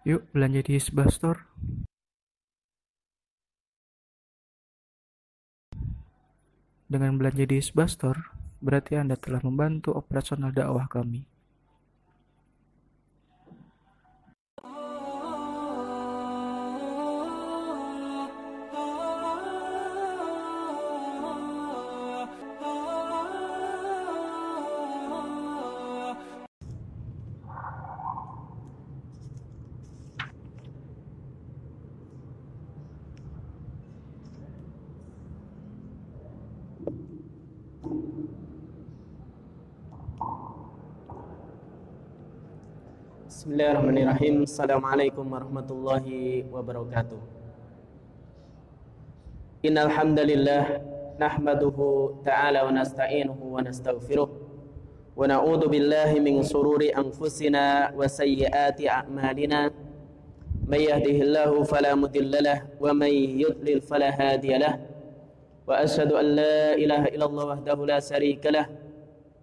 Yuk belanja di Isbah Store. Dengan belanja di Isbah Store, berarti Anda telah membantu operasional dakwah kami. Bismillahirrahmanirrahim. Assalamualaikum warahmatullahi wabarakatuh. Innal hamdalillah nahmaduhu ta'ala wa nasta'inuhu wa nastaghfiruh wa na'udzu billahi min shururi anfusina wa sayyiati a'malina. May yahdihillahu fala mudhillalah wa may yudlil fala hadiyalah. Wa asyhadu an la ilaha illallah wahdahu la syarikalah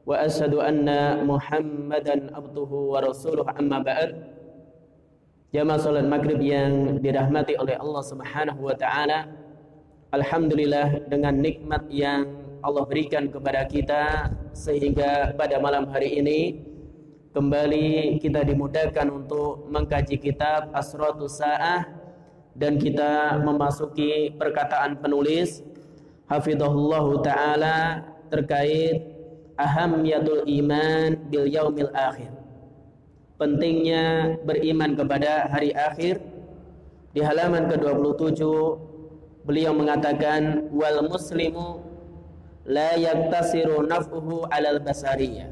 wa asyhadu anna Muhammadan abduhu wa rasuluh, amma ba'd. Jamaah salat maghrib yang dirahmati oleh Allah Subhanahu wa taala, alhamdulillah dengan nikmat yang Allah berikan kepada kita sehingga pada malam hari ini kembali kita dimudahkan untuk mengkaji kitab Asratus Sa'ah, dan kita memasuki perkataan penulis hafizahullahu taala terkait ahammiyatul iman bil yaumil akhir, pentingnya beriman kepada hari akhir. Di halaman ke-27 beliau mengatakan wal muslimu la yaktasiru naf'uhu 'alal basariyah,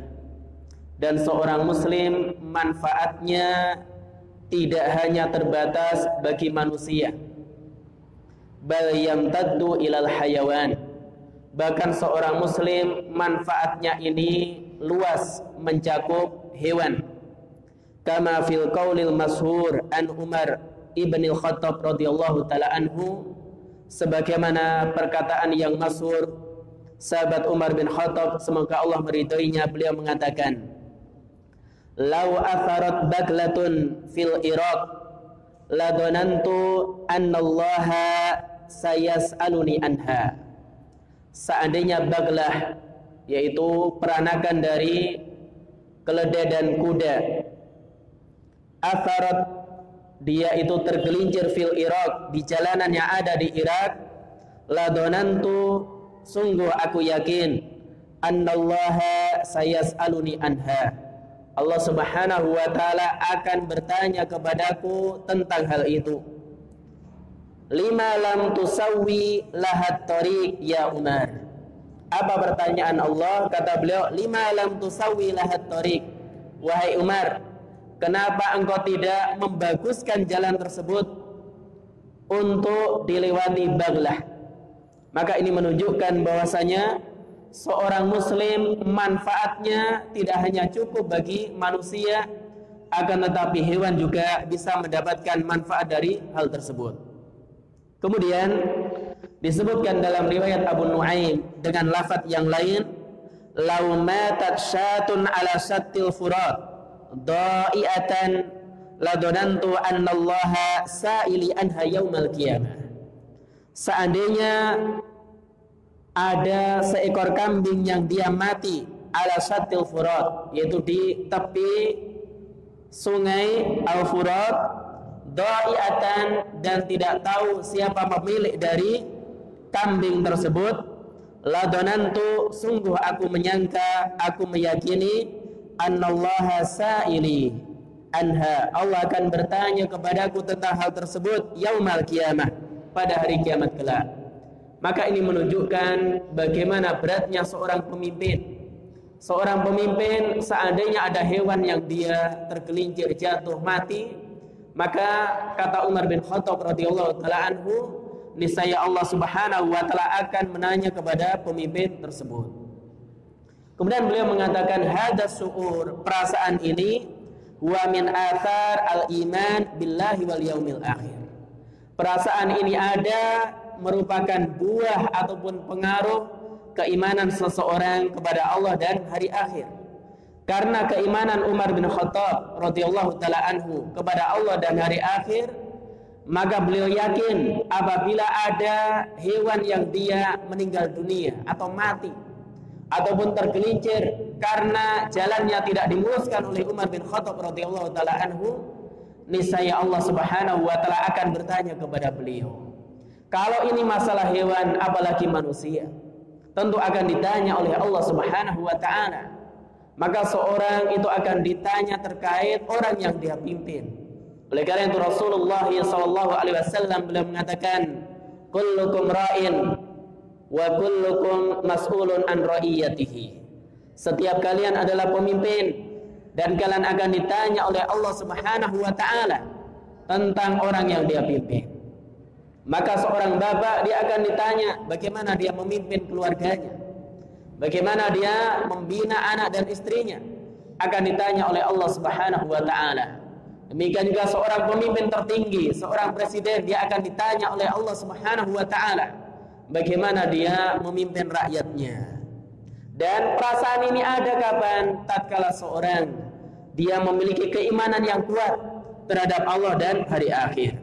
dan seorang muslim manfaatnya tidak hanya terbatas bagi manusia, bal yamtaddu ilal hayawan, bahkan seorang muslim manfaatnya ini luas mencakup hewan. Kama fil qaulil mashhur an Umar ibnil Khattab radhiyallahu taala anhu, sebagaimana perkataan yang masyhur sahabat Umar bin Khattab, semoga Allah meridhoinya, beliau mengatakan, "Lau atharat baglatun fil Iraq la dhanantu annallaha sayas'aluni anha." Seandainya baglah, yaitu peranakan dari keledai dan kuda, atharat, dia itu tergelincir fil Iraq, di jalanan yang ada di Irak, ladonantu, sungguh aku yakin, annallaha sayas'aluni anha, Allah Subhanahu wa taala akan bertanya kepadaku tentang hal itu. Lima lam tusawwi lahat tariq ya Umar. Apa pertanyaan Allah? Kata beliau, lima lam tusawwi lahat tariq, wahai Umar, kenapa engkau tidak membaguskan jalan tersebut untuk dilewati baglah? Maka ini menunjukkan bahwasanya seorang muslim manfaatnya tidak hanya cukup bagi manusia, akan tetapi hewan juga bisa mendapatkan manfaat dari hal tersebut. Kemudian disebutkan dalam riwayat Abu Nuaim dengan lafaz yang lain, lau matat syatun ala syattil furat dha'iatan ladonantu annallaha sa'ili anha yaumal qiyamah. Seandainya ada seekor kambing yang dia mati ala syattil furat, yaitu di tepi sungai Al-Furat, dha'iatan, dan tidak tahu siapa pemilik dari kambing tersebut, ladonantu, sungguh aku menyangka, aku meyakini, annallaha sa'ili anha, Allah akan bertanya kepadaku tentang hal tersebut yaumal qiyamah, pada hari kiamat kelak. Maka ini menunjukkan bagaimana beratnya seorang pemimpin. Seorang pemimpin, seandainya ada hewan yang dia tergelincir jatuh mati, maka kata Umar bin Khattab radhiyallahu taala anhu, niscaya Allah Subhanahu wa taala akan menanya kepada pemimpin tersebut. Kemudian beliau mengatakan hadas su'ur, perasaan ini, wa min athar al-iman billahi wal yaumil akhir. Perasaan ini ada merupakan buah ataupun pengaruh keimanan seseorang kepada Allah dan hari akhir. karena keimanan Umar bin Khattab radhiyallahu taala anhu kepada Allah dan hari akhir, maka beliau yakin apabila ada hewan yang dia meninggal dunia atau mati ataupun tergelincir karena jalannya tidak dimuruskan oleh Umar bin Khattab radhiyallahu taala anhu, niscaya Allah Subhanahu wa taala akan bertanya kepada beliau. Kalau ini masalah hewan, apalagi manusia, tentu akan ditanya oleh Allah Subhanahu wa taala. Maka seorang itu akan ditanya terkait orang yang dia pimpin. Oleh karena itu Rasulullah SAW beliau mengatakan, kullukum ra'in wa kullukum mas'ulun an ra'iyatihi. Setiap kalian adalah pemimpin dan kalian akan ditanya oleh Allah Subhanahu wa taala tentang orang yang dia pimpin. Maka seorang bapak dia akan ditanya bagaimana dia memimpin keluarganya, bagaimana dia membina anak dan istrinya, akan ditanya oleh Allah Subhanahu wa taala. Demikian juga seorang pemimpin tertinggi, seorang presiden, dia akan ditanya oleh Allah Subhanahu wa taala bagaimana dia memimpin rakyatnya. Dan perasaan ini ada kapan? Tatkala seorang dia memiliki keimanan yang kuat terhadap Allah dan hari akhir.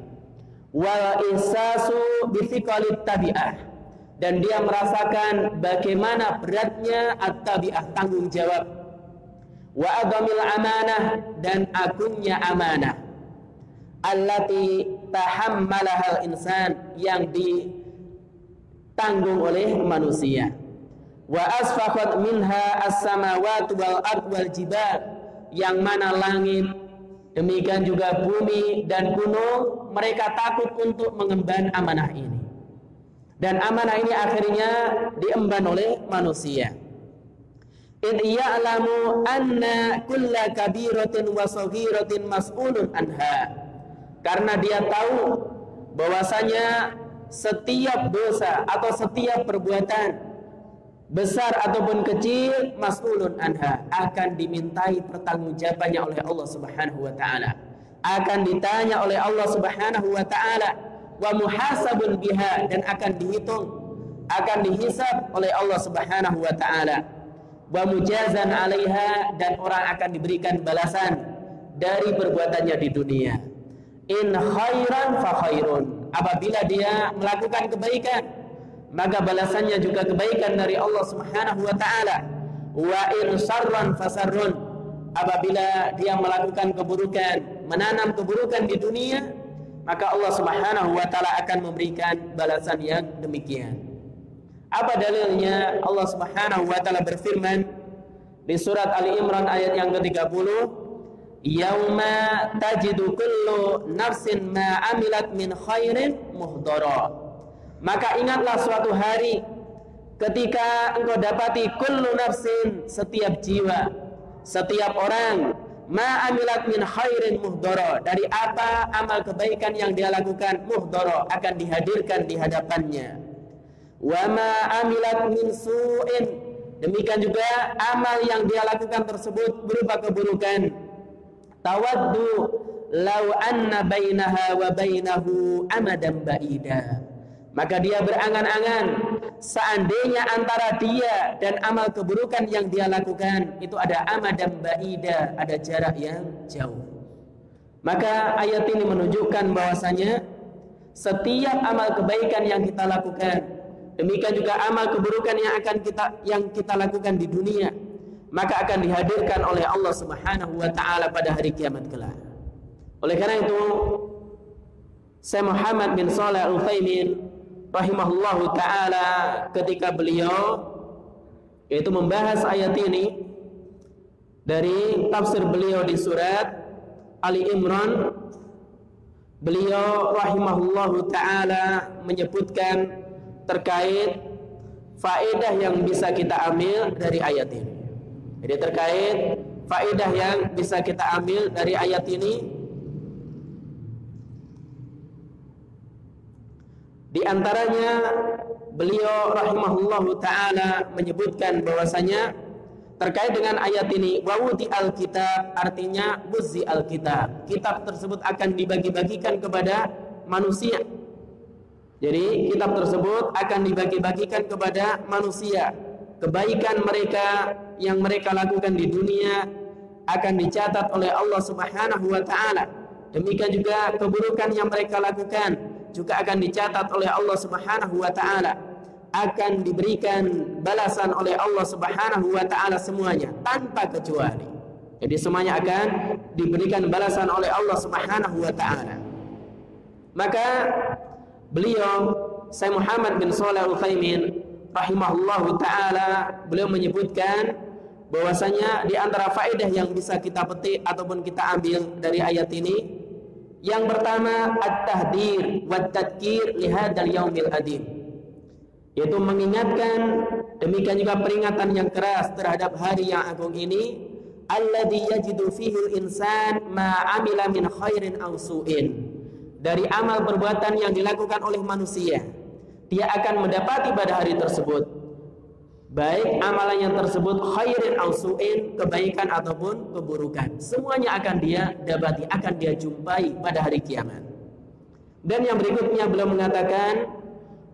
Wal ihsasu bi thiqalit tabi'ah, dan dia merasakan bagaimana beratnya at-tabi'ah, tanggung jawab. Wa adamil amanah, dan agungnya amanah. Allati tahammalahal insan, yang ditanggung oleh manusia. Wa asfaqat minha as-samawati wal ard wal jibal, yang mana langit demikian juga bumi dan gunung mereka takut untuk mengemban amanah ini. Dan amanah ini akhirnya diemban oleh manusia. Id ya'lamu anna kulla kabiratin wa saghiratin mas'ulun anha. Karena dia tahu bahwasanya setiap dosa atau setiap perbuatan besar ataupun kecil, mas'ulun anha, akan dimintai pertanggungjawabannya oleh Allah Subhanahu wa taala. Akan ditanya oleh Allah Subhanahu wa taala, wa muhasabun biha, dan akan dihitung, akan dihisab oleh Allah Subhanahu wa taala. Wa mujazan 'alaiha, dan orang akan diberikan balasan dari perbuatannya di dunia. In khairan fa khairun, apabila dia melakukan kebaikan, maka balasannya juga kebaikan dari Allah Subhanahu wa taala. Wa in syarran fasarrun, apabila dia melakukan keburukan, menanam keburukan di dunia, maka Allah Subhanahu wa taala akan memberikan balasan yang demikian. Apa dalilnya? Allah Subhanahu wa taala berfirman di surat Ali Imran ayat yang ke-30, yauma tajidu kullu nafsin ma amilat min khairin muhdara. Maka ingatlah suatu hari ketika engkau dapati kullu nafsin, setiap jiwa, setiap orang, ma amilat min khairin muhdara, dari apa amal kebaikan yang dia lakukan, muhdara, akan dihadirkan di hadapannya. Wa ma amilat min su'in, demikian juga amal yang dia lakukan tersebut berupa keburukan, tawaddu law anna bainaha wa bainahu amadan ba'ida, maka dia berangan-angan seandainya antara dia dan amal keburukan yang dia lakukan itu ada amadan ba'ida, ada jarak yang jauh. Maka ayat ini menunjukkan bahwasanya setiap amal kebaikan yang kita lakukan, demikian juga amal keburukan yang kita lakukan di dunia, maka akan dihadirkan oleh Allah Subhanahu wa taala pada hari kiamat kelak. Oleh karena itu, Syekh Muhammad bin Shalih Al-Utsaimin rahimahullahu ta'ala ketika beliau yaitu membahas ayat ini dari tafsir beliau di surat Ali Imran, beliau rahimahullahu ta'ala menyebutkan terkait faedah yang bisa kita ambil dari ayat ini. Jadi terkait faedah yang bisa kita ambil dari ayat ini, di antaranya beliau rahimahullahu ta'ala menyebutkan bahwasanya terkait dengan ayat ini, wawudi alkitab, artinya wuzzi alkitab, kitab tersebut akan dibagi-bagikan kepada manusia. Jadi kitab tersebut akan dibagi-bagikan kepada manusia. kebaikan mereka yang mereka lakukan di dunia akan dicatat oleh Allah Subhanahu wa taala. Demikian juga keburukan yang mereka lakukan juga akan dicatat oleh Allah Subhanahu wa taala. Akan diberikan balasan oleh Allah Subhanahu wa taala semuanya tanpa kecuali. Jadi semuanya akan diberikan balasan oleh Allah Subhanahu wa taala. Maka beliau Syekh Muhammad bin Shalih Al-Utsaimin rahimahullahu taala beliau menyebutkan bahwasanya di antara faedah yang bisa kita petik ataupun kita ambil dari ayat ini, yang pertama at-tahdir wa tadhkir li hadzal yaumil adim, yaitu mengingatkan, demikian juga peringatan yang keras terhadap hari yang agung ini, alladzi yajidu fihi al-insan ma amila min khairin aw su'in, dari amal perbuatan yang dilakukan oleh manusia dia akan mendapati pada hari tersebut, baik amalannya tersebut khairin aw su'in, kebaikan ataupun keburukan, semuanya akan dia dapati, akan dia jumpai pada hari kiamat. Dan yang berikutnya beliau mengatakan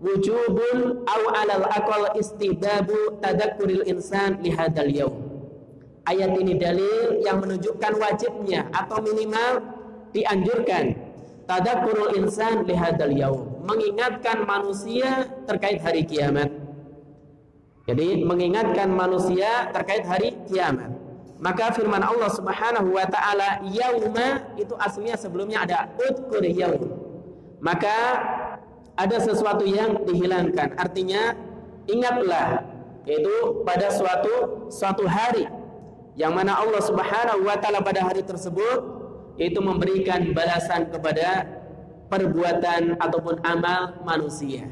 wujubun aw alal aqal istihbabu tadakkuril insan li hadzal yaum. Ayat ini dalil yang menunjukkan wajibnya atau minimal dianjurkan tadakkurul insan li hadzal yaum, mengingatkan manusia terkait hari kiamat. Jadi mengingatkan manusia terkait hari kiamat. Maka firman Allah Subhanahu wa taala yauma itu aslinya sebelumnya ada udkur yaum. Maka ada sesuatu yang dihilangkan, artinya ingatlah, yaitu pada suatu hari yang mana Allah Subhanahu wa taala pada hari tersebut itu memberikan balasan kepada perbuatan ataupun amal manusia.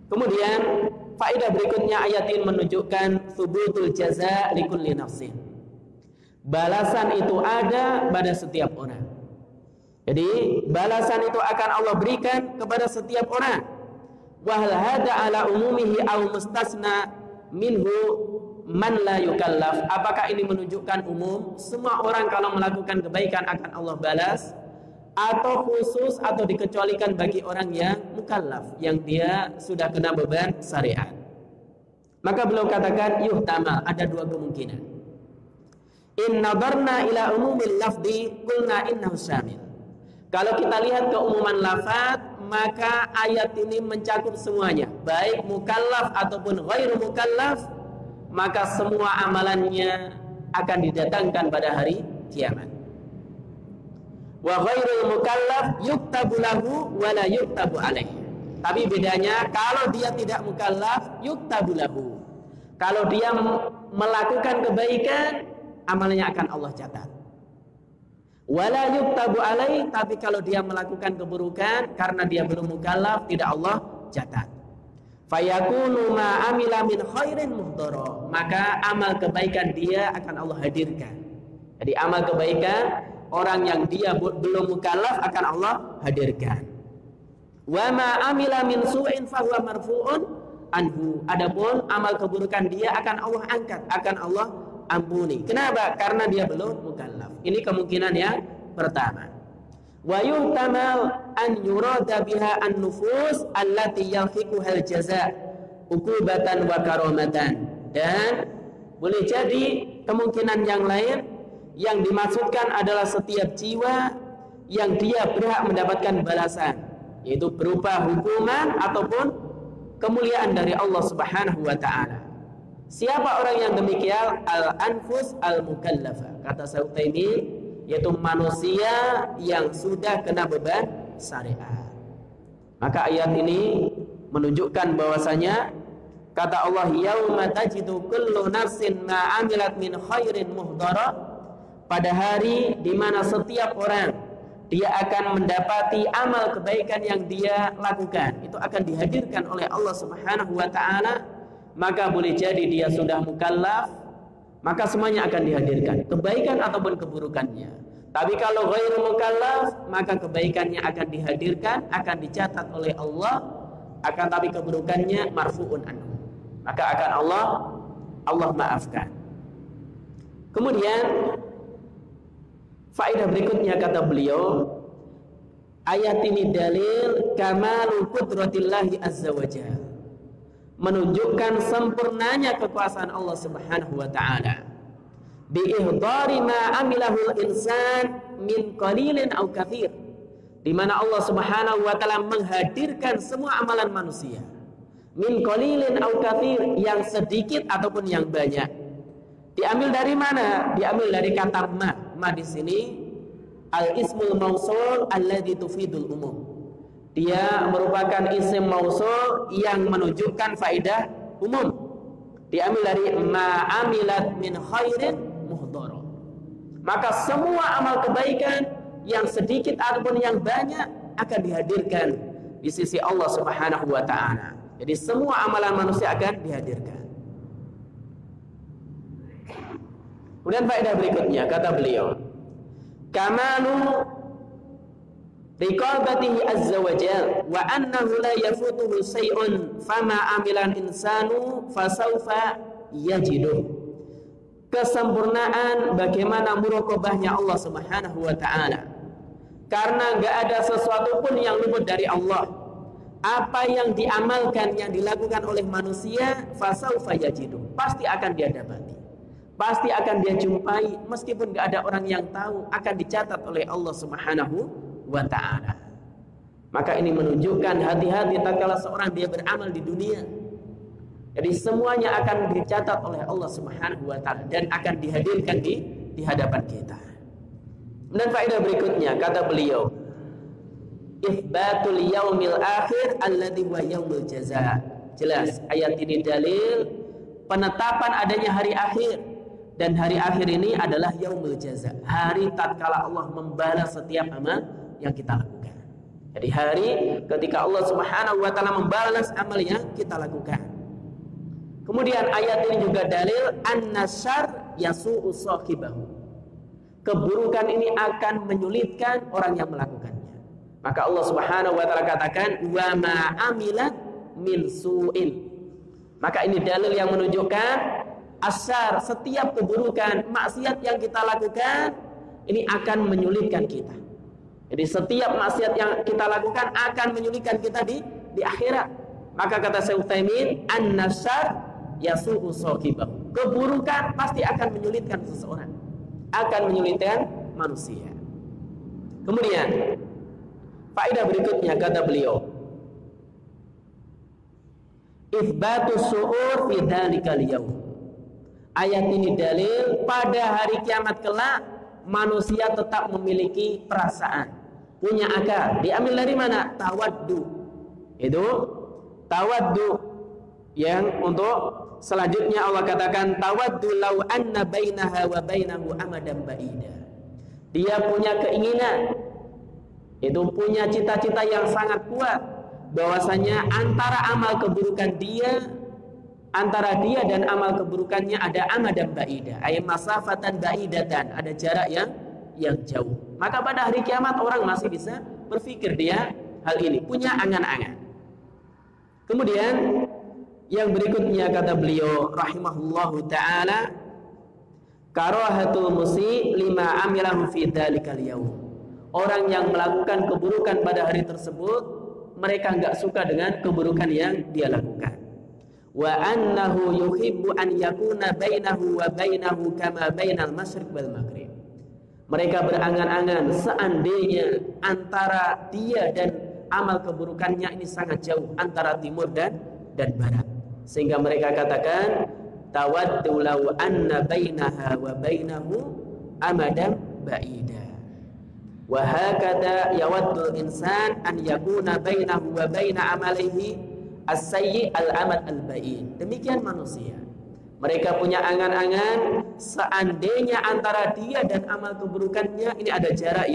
Kemudian faedah berikutnya ayat ini menunjukkan thubutul jaza likulli nafsin. Balasan itu ada pada setiap orang. Jadi balasan itu akan Allah berikan kepada setiap orang. Wa hal hada ala umumihi aw mustasna minhu man la yukallaf. Apakah ini menunjukkan umum, semua orang kalau melakukan kebaikan akan Allah balas, atau khusus atau dikecualikan bagi orang yang mukallaf, yang dia sudah kena beban syariat? Maka beliau katakan yuhtamal, ada dua kemungkinan. In nadarna ila umumil lafzi qulna innahu syamil. Kalau kita lihat keumuman lafaz, maka ayat ini mencakup semuanya, baik mukallaf ataupun ghairu mukallaf, maka semua amalannya akan didatangkan pada hari kiamat. Wa ghairul mukallaf yuktabu lahu wa la yuktabu alaih. Tapi bedanya kalau dia tidak mukallaf yuktabu lahu. Kalau dia melakukan kebaikan, amalnya akan Allah catat. Wa la yuktabu alaih, tapi kalau dia melakukan keburukan karena dia belum mukallaf, tidak Allah catat. Fayakunu ma amila min khairin muhdara, maka amal kebaikan dia akan Allah hadirkan. Jadi amal kebaikan orang yang dia belum mukallaf akan Allah hadirkan. Wa ma amila min su'in fahuwa marfu'un anhu. Adapun amal keburukan dia akan Allah angkat, akan Allah ampuni. Kenapa? Karena dia belum mukallaf. Ini kemungkinan yang pertama. Wa yuhtamal an yurada biha an-nufus allati yalhiquhal jaza uqubatan wa karamatan. Dan boleh jadi kemungkinan yang lain, yang dimaksudkan adalah setiap jiwa yang dia berhak mendapatkan balasan, yaitu berupa hukuman ataupun kemuliaan dari Allah Subhanahu wa taala. Siapa orang yang demikian? Al-anfus al-mukallafa, kata Syekh Utsaimin, yaitu manusia yang sudah kena beban syariat. Maka ayat ini menunjukkan bahwasanya kata Allah yauma tajidu kullu nafsin ma amilat min khairin muhdara, pada hari di mana setiap orang dia akan mendapati amal kebaikan yang dia lakukan itu akan dihadirkan oleh Allah Subhanahu wa taala. Maka boleh jadi dia sudah mukallaf, maka semuanya akan dihadirkan, kebaikan ataupun keburukannya. Tapi kalau ghairu mukallaf, maka kebaikannya akan dihadirkan, akan dicatat oleh Allah, akan tapi keburukannya marfu'un anhu, maka akan Allah maafkan. Kemudian faedah berikutnya kata beliau, ayat ini dalil kamalul qudratillahi azza wa jalla, menunjukkan sempurnanya kekuasaan Allah Subhanahu wa taala. Bi ihdari ma amilahul insan min qalilin aw katsir. Di mana Allah Subhanahu wa taala menghadirkan semua amalan manusia. Min qalilin aw katsir, yang sedikit ataupun yang banyak. Diambil dari mana? Diambil dari kata ma. Ma di sini al-ismul mausul alladzi tufidul umum. Dia merupakan isim mausul yang menunjukkan faedah umum. Diambil dari ma'amilat min khairin muhdara. Maka semua amal kebaikan yang sedikit ataupun yang banyak akan dihadirkan di sisi Allah Subhanahu wa taala. Jadi semua amalan manusia akan dihadirkan. Kemudian faedah berikutnya kata beliau, kamalu riqabatihi azza wa jalla wa annahu la yafutuhu syai'un fama amilan insanu fasaufa yajidu. Kesempurnaan bagaimana muraqabahnya Allah Subhanahu wa taala. Karena enggak ada sesuatu pun yang luput dari Allah. Apa yang diamalkan, yang dilakukan oleh manusia, fasaufa yajidu, pasti akan dia dapati. Pasti akan dia jumpai, meskipun enggak ada orang yang tahu, akan dicatat oleh Allah Subhanahu wa ta'ala. Maka ini menunjukkan hati-hati tatkala seorang dia beramal di dunia. Jadi semuanya akan dicatat oleh Allah Subhanahu wa ta'ala dan akan dihadirkan di hadapan kita. Dan faedah berikutnya kata beliau, itsbatul yaumil akhir alladzi huwa yaumul jazaa. Jelas ayat ini dalil penetapan adanya hari akhir. Dan hari akhir ini adalah yaumul jaza, hari tatkala Allah membalas setiap amal yang kita lakukan. Jadi hari ketika Allah Subhanahu wa taala membalas amal yang kita lakukan. Kemudian ayat ini juga dalil an-nasyar yasu'u sahibahu. Keburukan ini akan menyulitkan orang yang melakukannya. Maka Allah Subhanahu wa taala katakan wa ma amilat min su'in. Maka ini dalil yang menunjukkan asyar, setiap keburukan, maksiat yang kita lakukan ini akan menyulitkan kita. Jadi setiap maksiat yang kita lakukan akan menyulitkan kita di akhirat. Maka kata Syekh Utsaimin, an-nasyar yasu'u sahibahu. Keburukan pasti akan menyulitkan seseorang, akan menyulitkan manusia. Kemudian faedah berikutnya kata beliau, itsbatus su'ur fi dzalikal yaum. Ayat ini dalil pada hari kiamat kelak manusia tetap memiliki perasaan, punya akal. Diambil dari mana? Tawaddu. Itu tawaddu yang untuk selanjutnya Allah katakan tawaddu law anna bainaha wa bainahu amadan ba'ida. Dia punya keinginan, itu punya cita-cita yang sangat kuat bahwasanya antara amal keburukan antara dia dan amal keburukannya ada amadan ba'ida, ay masafatan ba'idatan, ada jarak yang jauh. Maka pada hari kiamat orang masih bisa berpikir dia hal ini, punya angan-angan. Kemudian yang berikutnya kata beliau rahimahullahu taala, karahatul musi lima amilahu fi dzalikal yaum. Orang yang melakukan keburukan pada hari tersebut, mereka enggak suka dengan keburukan yang dia lakukan. Wa annahu yuhibbu an yakuna bainahu wa bainahu kama bainal masyriq wal maghrib. Mereka berangan-angan seandainya antara dia dan amal keburukannya ini sangat jauh, antara timur dan barat. Sehingga mereka katakan tawaddu law anna bainaha wa bainahu amadan ba'ida. Wa hakada yawaddul insan an yakuna bainahu wa baina amalihi as-sayyi al-amad al-ba'id. Demikian manusia. Mereka punya angan-angan seandainya antara dia dan amal keburukannya ini ada jarak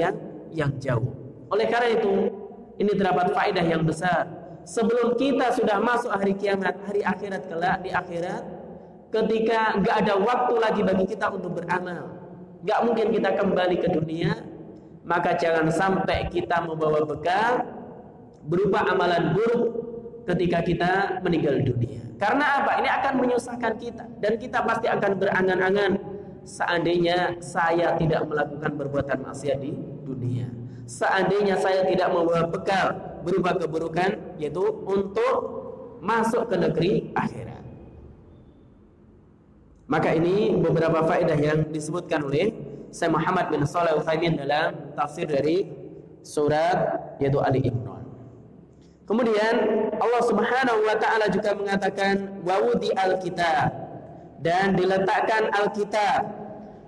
yang jauh. Oleh karena itu, ini terdapat faedah yang besar. Sebelum kita sudah masuk hari kiamat, hari akhirat kelak, di akhirat, ketika enggak ada waktu lagi bagi kita untuk beramal, enggak mungkin kita kembali ke dunia, maka jangan sampai kita membawa bekal berupa amalan buruk ketika kita meninggal dunia. Karena apa? Ini akan menyusahkan kita dan kita pasti akan berangan-angan seandainya saya tidak melakukan perbuatan maksiat di dunia. Seandainya saya tidak membawa bekal berupa keburukan, yaitu untuk masuk ke negeri akhirat. Maka ini beberapa faedah yang disebutkan oleh Syekh Muhammad bin Shalih Al-Utsaimin dalam tafsir dari surat yaitu Ali Imran. Kemudian Allah Subhanahu wa taala juga mengatakan wa wudi al-kitab, dan diletakkan al-kitab,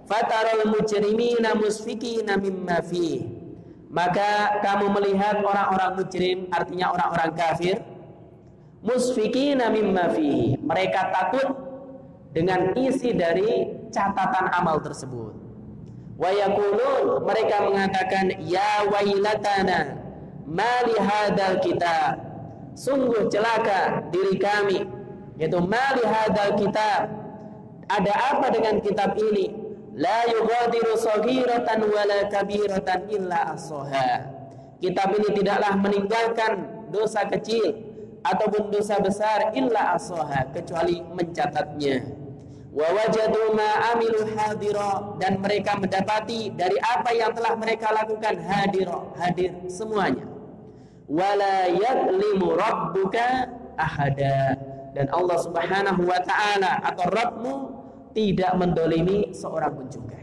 fataral mujrimina musfikina mimma fi, maka kamu melihat orang-orang mujrim, artinya orang-orang kafir, musfikina mimma fihi, mereka takut dengan isi dari catatan amal tersebut. Wa yaqulun, mereka mengatakan ya wailatana ma li hadzal kitab, sungguh celaka diri kami, yaitu ma li hadzal kitab, ada apa dengan kitab ini, la yughadiru saghiratan wala kabiratan illa ahsaha, kitab ini tidaklah meninggalkan dosa kecil ataupun dosa besar illa ahsaha, kecuali mencatatnya. Wa wajadu ma amilu hadira, dan mereka mendapati dari apa yang telah mereka lakukan hadira, hadir semuanya. Wala yadlimu rabbuka ahada, dan Allah Subhanahu wa taala atau Rabbmu tidak mendolimi seorang pun juga.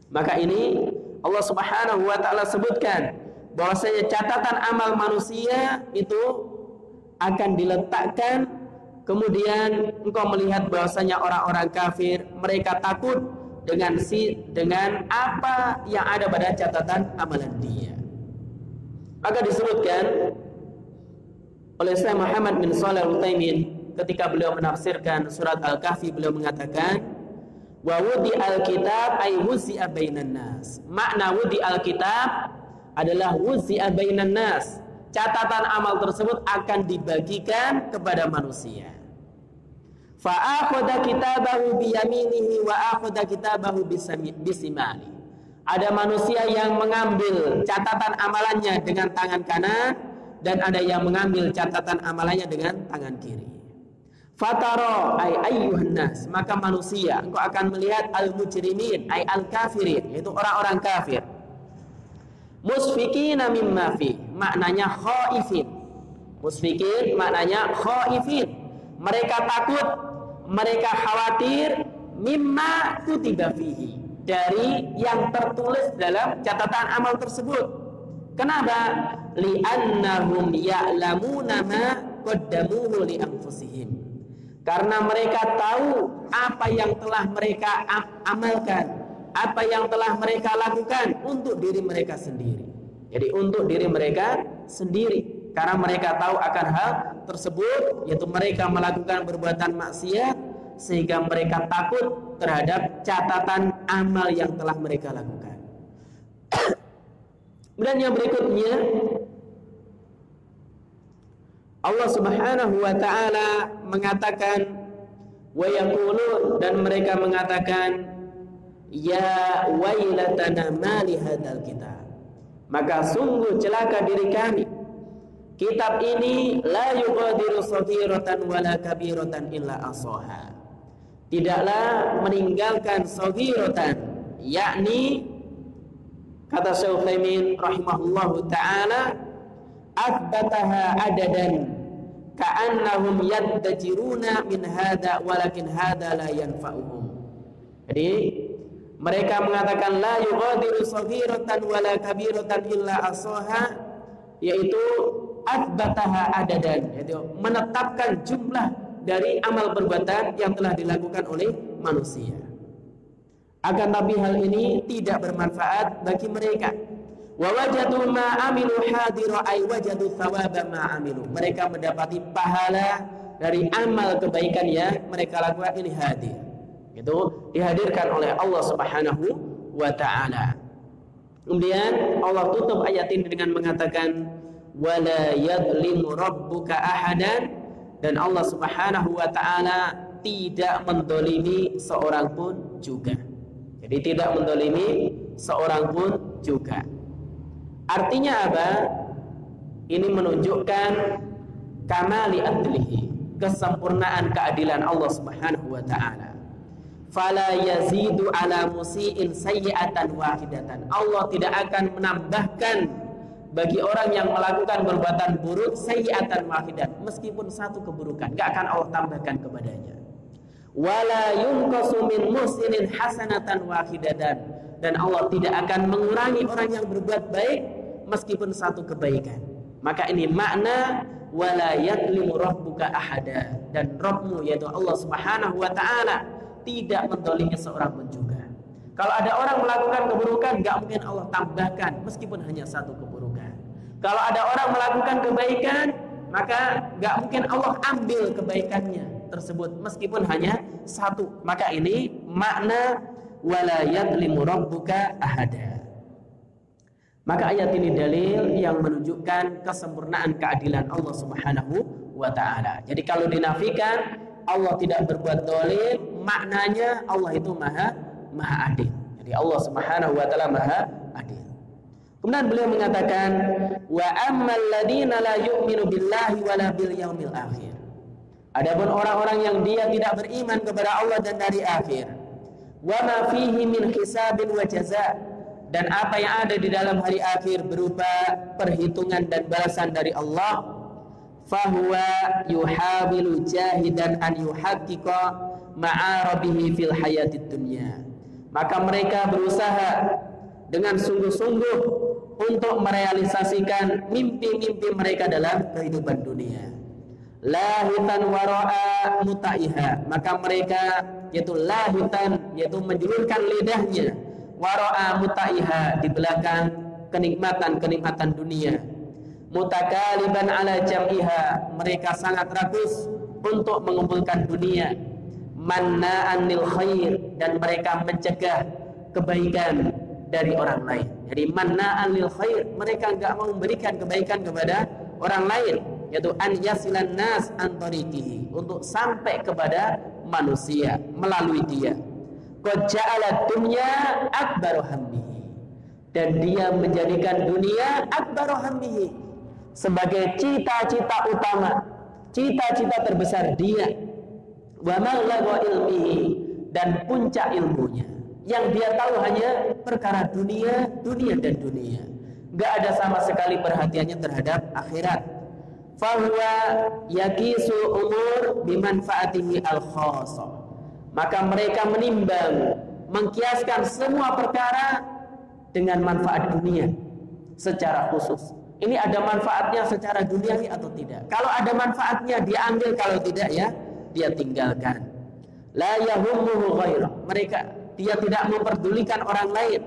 Maka ini Allah Subhanahu wa taala sebutkan bahwasanya catatan amal manusia itu akan diletakkan. Kemudian engkau melihat bahwasanya orang-orang kafir mereka takut dengan apa yang ada pada catatan amalan dia. Maka disebutkan oleh Syekh Muhammad bin Shalih Al-Utsaimin ketika beliau menafsirkan surat Al-Kahfi, beliau mengatakan wa wudi al-kitab ay wuzi'a bainan nas. Makna wudi al-kitab adalah wuzi'a bainan nas, catatan amal tersebut akan dibagikan kepada manusia. Fa akhadha kitabahu bi yaminihi wa akhadha kitabahu bisimali. Ada manusia yang mengambil catatan amalannya dengan tangan kanan, dan ada yang mengambil catatan amalannya dengan tangan kiri. Fatara ay ayyuhan nas, maka manusia engkau akan melihat al-mujrimin ay al-kafirin, yaitu orang-orang kafir. Musfikina mimma fi, maknanya khaifin. Musfikin maknanya khaifin, mereka takut, mereka khawatir, mimma kutiba fihi, dari yang tertulis dalam catatan amal tersebut. Kenapa? Li'annahum ya'lamuna ma qaddamuhu li anfusihim, karena mereka tahu apa yang telah mereka amalkan, apa yang telah mereka lakukan untuk diri mereka sendiri. Jadi untuk diri mereka sendiri, karena mereka tahu akan hal tersebut, yaitu mereka melakukan perbuatan maksiat, sehingga mereka takut terhadap catatan amal yang telah mereka lakukan. Dan yang berikutnya, Allah Subhanahu wa taala mengatakan wa yaqulun, dan mereka mengatakan ya wailatana ma li hadzal kitab, maka sungguh celaka diri kami, kitab ini la yughadiru saghiratan wala kabiratan illa ahsaha, tidaklah meninggalkan saghiratan, yakni kata Syekh Utsaimin rahimahullahu taala athbataha adadan ka'annahum yadtajiruna min hada walakin hada la yanfa'uhum. Jadi mereka mengatakan la yughadiru saghiratan wala kabiratan illa ahsaha, yaitu athbataha adadan, yaitu menetapkan jumlah dari amal perbuatan yang telah dilakukan oleh manusia. Akan tapi hal ini tidak bermanfaat bagi mereka. Wa wajadu ma amilu hadira ay wajadu thawaba ma amilu, mereka mendapati pahala dari amal kebaikan yang mereka lakukan ini hadir, itu dihadirkan oleh Allah Subhanahu wa taala. Kemudian Allah tutup ayat ini dengan mengatakan wala yadlimu rabbuka ahadan, dan Allah Subhanahu wa taala tidak mendolimi seorang pun juga. Jadi tidak mendolimi seorang pun juga. Artinya apa? Ini menunjukkan kamali adlihi, kesempurnaan keadilan Allah Subhanahu wa taala. Fala yazidu ala musii'in sayyi'atan wahidatan, Allah tidak akan menambahkan bagi orang yang melakukan perbuatan buruk sayyi'atan wahidan, meskipun satu keburukan, gak akan Allah tambahkan kepadanya. Wala yunqasu min muhsinin hasanatan wahidatan, dan Allah tidak akan mengurangi orang yang berbuat baik meskipun satu kebaikan. Maka ini makna wala yadlimu rabbuka ahada, dan Rabbmu yaitu Allah Subhanahu wa taala tidak mendolimi seorang pun juga. Kalau ada orang melakukan keburukan, gak mungkin Allah tambahkan meskipun hanya satu keburukan. Kalau ada orang melakukan kebaikan, maka gak mungkin Allah ambil kebaikannya tersebut meskipun hanya satu. Maka ini makna wala yadlimu rabbuka ahada. Maka ayat ini dalil yang menunjukkan kesempurnaan keadilan Allah Subhanahu wa taala. Jadi kalau dinafikan Allah tidak berbuat zalim, maknanya Allah itu maha adil. Jadi Allah Subhanahu wa taala maha adil. Kemudian beliau mengatakan wa ammal ladina la yu'minu billahi wala bil yaumil akhir. Adapun orang-orang yang dia tidak beriman kepada Allah dan hari akhir, wa ma fihi min hisabin wa jazaa, dan apa yang ada di dalam hari akhir berupa perhitungan dan balasan dari Allah, fahuwa yuhawilu jahidan an yuhaqqiqa ma'arabihi fil hayatid dunya. Maka mereka berusaha dengan sungguh-sungguh untuk merealisasikan mimpi-mimpi mereka dalam kehidupan dunia. Lahitan wara'a muta'iha, maka mereka yaitu lahitan, yaitu menjulurkan lidahnya, wara'a muta'iha, di belakang kenikmatan-kenikmatan dunia. Mutakaliban ala jam'iha, mereka sangat rakus untuk mengumpulkan dunia. Manna'an lil khair, dan mereka mencegah kebaikan dari orang lain. Jadi manna'an lil khair, mereka enggak mau memberikan kebaikan kepada orang lain, yaitu an yasilan nas an tariqihi, untuk sampai kepada manusia melalui dia. Qad ja'ala dunya akbaru hammihi, dan dia menjadikan dunia akbaru hammihi, sebagai cita-cita utama, cita-cita terbesar dia. Wa maghladha ilmihi, dan puncak ilmunya. Yang dia tahu hanya perkara dunia, dunia dan dunia. Enggak ada sama sekali perhatiannya terhadap akhirat. Fahuwa yaqisu umur bimanfaatihi al-khassa, maka mereka menimbang, mengkiaskan semua perkara dengan manfaat dunia secara khusus. Ini ada manfaatnya secara duniawi atau tidak? Kalau ada manfaatnya dia ambil, kalau tidak ya dia tinggalkan. La yahummuhu ghairah, mereka dia tidak memperdulikan orang lain.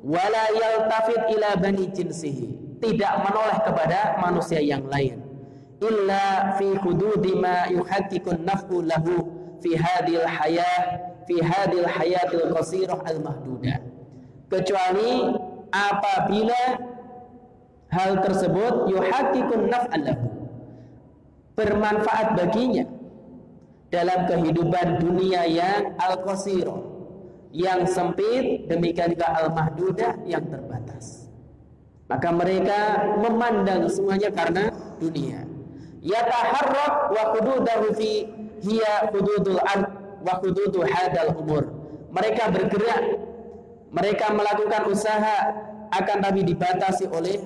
Wala yaltafit ila bani jinsihi, tidak menoleh kepada manusia yang lain. Illa fi hududi ma yuhaqqiqun naf'u lahu fi hadhil hayatil qasirah al mahdudah, kecuali apabila hal tersebut yuhaqqiqun naf'an lahu, bermanfaat baginya dalam kehidupan dunia yang al-qasirah, yang sempit, demikian juga al-mahdudah, yang terbatas. Maka mereka memandang semuanya karena dunia. Yataharrak wa hududahu fi hiya hududul ard wa hududu hadal umur. Mereka bergerak, mereka melakukan usaha, akan tapi dibatasi oleh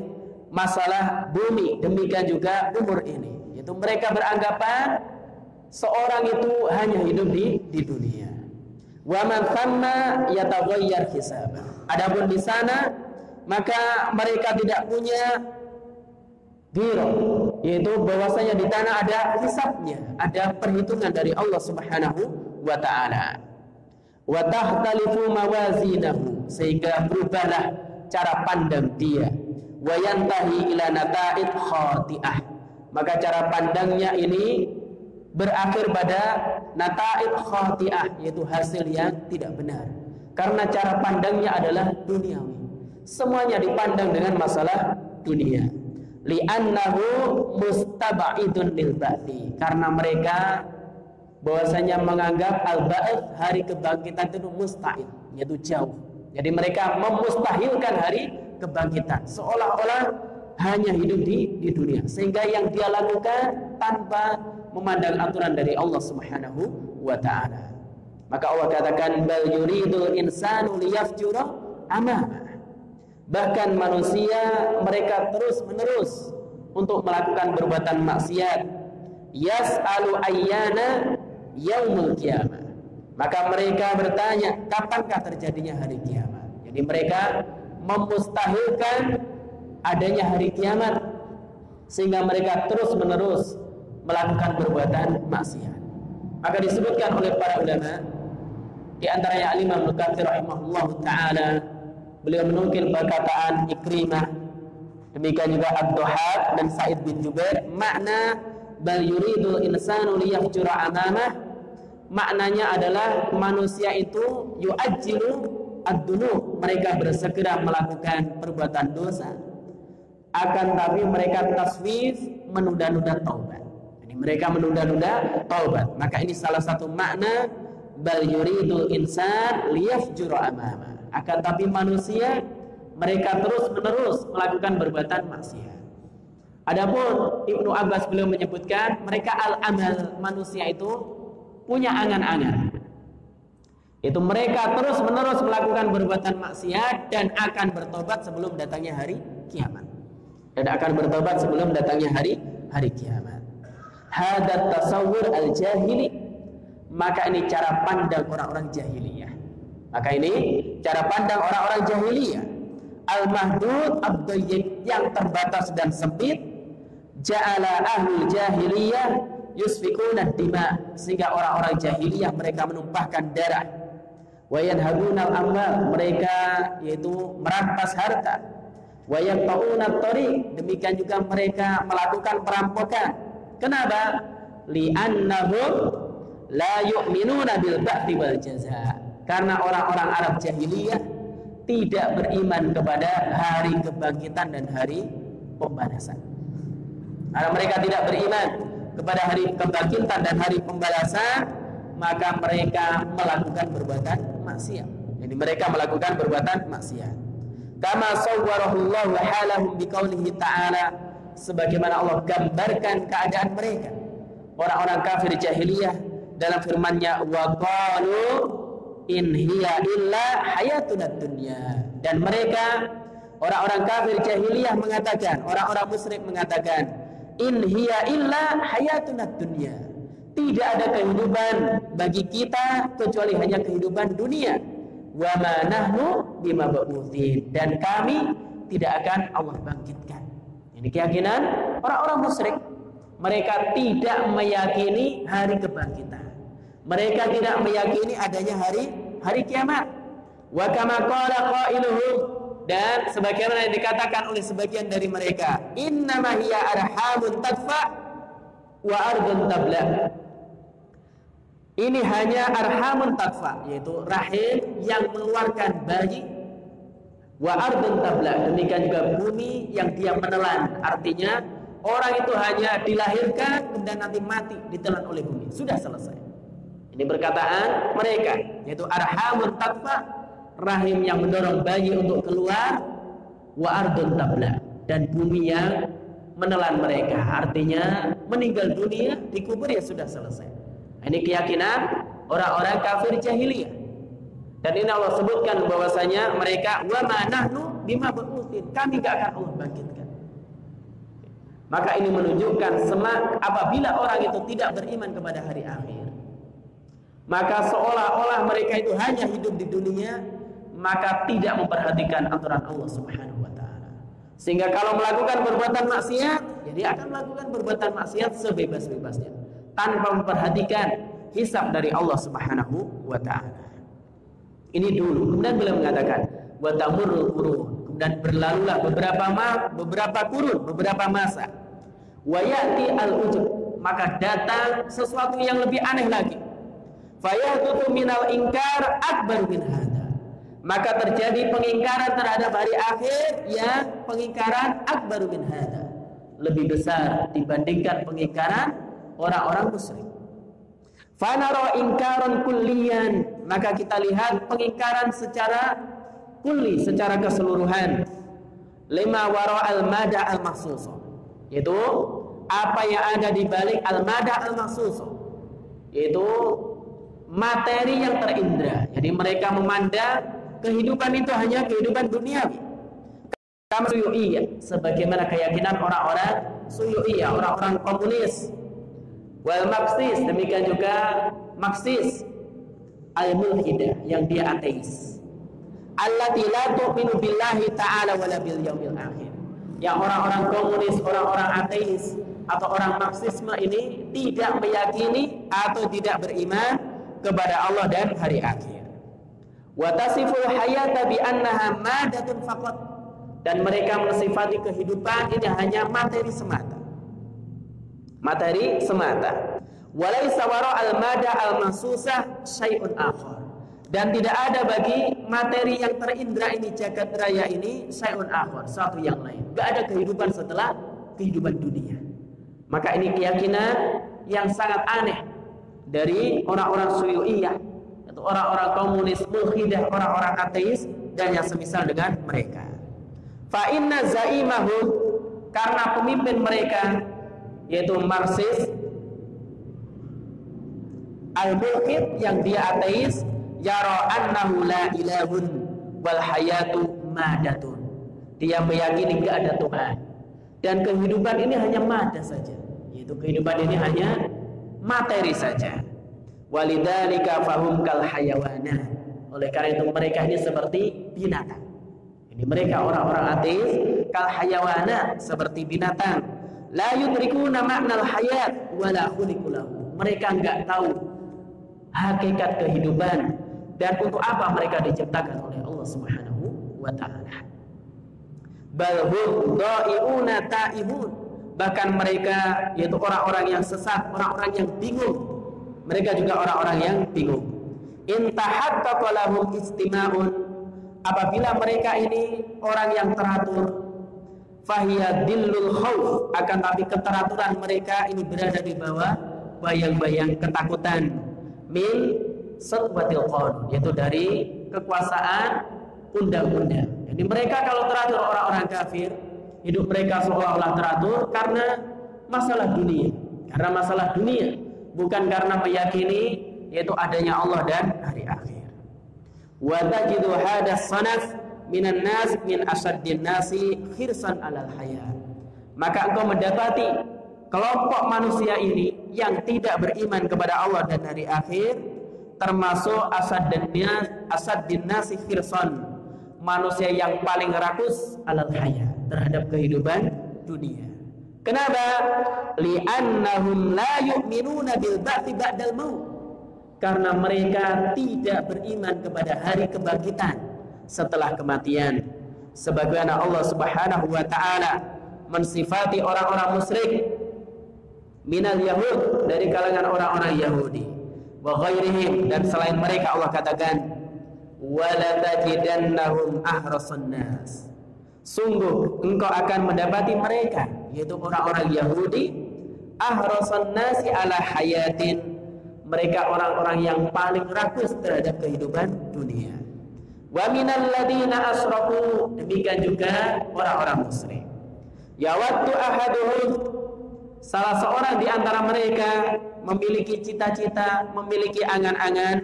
masalah bumi, demikian juga umur ini. Yaitu mereka beranggapan seorang itu hanya hidup di dunia. Wa man thamma yataghayyar hisab. Adapun di sana maka mereka tidak punya biro, yaitu bahwasanya di tanah ada hisabnya, ada perhitungan dari Allah Subhanahu wa taala. Wa tahtalifu mawazinahu, sehingga berubahlah cara pandang dia. Wa yantahi ila nata'id khati'ah, maka cara pandangnya ini berakhir pada nata'id khati'ah, yaitu hasil yang tidak benar. Karena cara pandangnya adalah duniawi. Semuanya dipandang dengan masalah dunia. Li'annahu mustaba'idun lil ba'thi, karena mereka bahwasanya menganggap al-ba'th, hari kebangkitan itu mustahil, yaitu jauh. Jadi mereka memustahilkan hari kebangkitan, seolah-olah hanya hidup di dunia, sehingga yang dia lakukan tanpa memandang aturan dari Allah Subhanahu wa taala. Maka Allah katakan bal yuridul insanu liyafjura amama, Bahkan manusia mereka terus-menerus untuk melakukan perbuatan maksiat. Yas'alu ayyana yaumul qiyamah. Maka mereka bertanya, kapankah terjadinya hari kiamat? Jadi mereka memustahilkan adanya hari kiamat, sehingga mereka terus-menerus melakukan perbuatan maksiat. Maka disebutkan oleh para ulama, di antaranya Al-Imam Ibnu Katsir rahimahullah taala, beliau menukil perkataan Ikrimah, demikian juga Ad-Dhahhak dan Sa'id bin Jubair, makna bal yuridul insanu liyahjura amamah, maknanya adalah manusia itu yu'ajjilu ad-dunub, mereka bersegera melakukan perbuatan dosa, akan tapi mereka taswif, menunda-nunda taubat. Jadi mereka menunda-nunda taubat. Maka ini salah satu makna bal yuridul insan liyafjura amama. Akan tapi manusia mereka terus-menerus melakukan perbuatan maksiat. Adapun Ibnu Abbas beliau menyebutkan mereka al-amal, manusia itu punya angan-angan. Itu mereka terus-menerus melakukan perbuatan maksiat dan akan bertobat sebelum datangnya hari kiamat. Dan akan bertobat sebelum datangnya hari kiamat. Hadat tasawwur al-jahili. Maka ini cara pandang orang-orang jahiliyah. Maka ini cara pandang orang-orang jahiliyah. Al-mahdud ad-dayyiq, yang terbatas dan sempit. Ja'ala ahlul jahiliyah yusfikuna dima, sehingga orang-orang jahiliyah mereka menumpahkan darah. Wa yanhabuna al-amwal, mereka yaitu merampas harta. Wa yaqta'una at-tariq, demikian juga mereka melakukan perampokan. Kenapa? Li'annahum la yu'minuna bil ba'thi wal jaza. Karena orang-orang Arab jahiliyah tidak beriman kepada hari kebangkitan dan hari pembalasan. Karena mereka tidak beriman kepada hari kebangkitan dan hari pembalasan, maka mereka melakukan perbuatan maksiat. Jadi mereka melakukan perbuatan maksiat. Kama sawwarahullahu halahum biqaulihi ta'ala, sebagaimana Allah gambarkan keadaan mereka orang-orang kafir jahiliyah dalam firman-Nya, wa qalu in hiya illa hayatunad dunya. Dan mereka orang-orang kafir jahiliyah mengatakan, orang-orang musyrik mengatakan, in hiya illa hayatunad dunya, tidak ada kehidupan bagi kita kecuali hanya kehidupan dunia. Wa ma nahnu bimab'utsin, dan kami tidak akan Allah bangkitkan. Ini keyakinan orang-orang musyrik. Mereka tidak meyakini hari kebangkitan. Mereka tidak meyakini adanya hari kiamat. Wa kama qala qailuhum, dan sebagaimana yang dikatakan oleh sebagian dari mereka, innama hiya arhamun tadfa wa ardun tabla. Ini hanya arhamun tadfa, yaitu rahim yang mengeluarkan bayi, wa ardun tabla, demikian juga bumi yang dia menelan. Artinya orang itu hanya dilahirkan kemudian nanti mati ditelan oleh bumi, sudah selesai. Ini perkataan mereka, yaitu arhamun tadfa, rahim yang mendorong bayi untuk keluar, wa ardun tabla, dan bumi yang menelan mereka. Artinya meninggal dunia, dikubur, ya sudah selesai. Ini keyakinan orang-orang kafir jahiliyah. Dan ini Allah sebutkan bahwasanya mereka wa ma nahnu bimab'utsin, kami gak akan Allah bangkitkan. Maka ini menunjukkan apabila orang itu tidak beriman kepada hari akhir, maka seolah-olah mereka itu hanya hidup di dunia, maka tidak memperhatikan aturan Allah Subhanahu wa taala. Sehingga kalau melakukan perbuatan maksiat, jadi akan melakukan perbuatan maksiat sebebas-bebasnya, tanpa memperhatikan hisab dari Allah Subhanahu wa taala. Ini dulu. Kemudian beliau mengatakan wa tamurrul qurun, kemudian berlalulah beberapa kurun, beberapa masa. Wa ya'ti al-ujub, maka datang sesuatu yang lebih aneh lagi. Fayahutu minal ingkar akbar min hada, maka terjadi pengingkaran terhadap hari akhir yang pengingkaran akbar min hada, lebih besar dibandingkan pengingkaran orang-orang musyrik. Fanara ingkaran kulliyan, maka kita lihat pengingkaran secara kulli, secara keseluruhan. Lima wara al-mada al-mahsusa, yaitu apa yang ada di balik al-mada al-mahsusa, yaitu materi yang terindra. Jadi mereka memandang kehidupan itu hanya kehidupan duniawi. Kama Suyu'iyah, sebagaimana keyakinan orang-orang Suyu'iyah, orang-orang komunis. Wal Marxis, demikian juga Marxis. Al-mulhidah, yang dia ateis. Allati la tu'minu billahi ta'ala wala bil yaumil akhir. Yang orang-orang komunis, orang-orang ateis atau orang Marxisme ini tidak meyakini atau tidak beriman kepada Allah dan hari akhir. Wa tasiful hayata bi annaha madatun faqat. Dan mereka mensifati kehidupan ini hanya materi semata. Materi semata. Walaysa wara al-mada al-mahsusah syai'un akhar. Dan tidak ada bagi materi yang terindra ini, jagat raya ini, syai'un akhar, satu yang lain. Tidak ada kehidupan setelah kehidupan dunia. Maka ini keyakinan yang sangat aneh dari orang-orang Suyu'iyah, atau orang-orang komunis, mulhidah, orang-orang ateis, dan yang semisal dengan mereka. Fa inna zaimahum, karena pemimpin mereka yaitu Marxis al-mulhid yang dia ateis, yara annahu la ilahun wal hayatu madatun. Dia meyakini enggak ada Tuhan dan kehidupan ini hanya mada saja, yaitu kehidupan ini hanya materi saja. Walidzalika fahum kal hayawana. Oleh karena itu mereka ini seperti binatang. Ini mereka orang-orang ateis kal hayawana, seperti binatang. La yudrikuna ma'nal hayat wala khuliqu lahu. Mereka enggak tahu hakikat kehidupan dan untuk apa mereka diciptakan oleh Allah Subhanahu wa taala. Bal hum dha'iuna ta'ibun. Bahkan mereka yaitu orang-orang yang sesat, orang-orang yang bingung. Mereka juga orang-orang yang bingung. In tahaqqaqa lahum istima'un, apabila mereka ini orang yang teratur, fahiya dillul khauf, akan tapi keteraturan mereka ini berada di bawah bayang-bayang ketakutan, min satwatil qanun, yaitu dari kekuasaan undang-undang. Jadi mereka kalau teratur, orang-orang kafir, hidup mereka seolah-olah teratur karena masalah dunia. Karena masalah dunia, bukan karena meyakini yaitu adanya Allah dan hari akhir. Wa tajidu hadas sanaf minan nas min asyaddin nasi khirsan alal hayat. Maka engkau mendapati kelompok manusia ini yang tidak beriman kepada Allah dan hari akhir, termasuk asaddin nasi khirsan, manusia yang paling rakus alal hayat, terhadap kehidupan dunia. Kenapa? Li'annahum la yu'minuna bil ba'ti ba'dal maut. Karena mereka tidak beriman kepada hari kebangkitan setelah kematian. Sebagaimana Allah Subhanahu wa taala mensifati orang-orang musyrik minal yahud, dari kalangan orang-orang Yahudi, wa ghairihim, dan selain mereka Allah katakan wala tajidannahum ahrasan nas. Sungguh engkau akan mendapati mereka, yaitu orang-orang Yahudi, ahrasan nasi ala hayatin, mereka orang-orang yang paling rakus terhadap kehidupan dunia. Wa minal ladina asrafu, demikian juga orang-orang musyrik. Yawaddu ahaduhum, salah seorang di antara mereka memiliki cita-cita, memiliki angan-angan,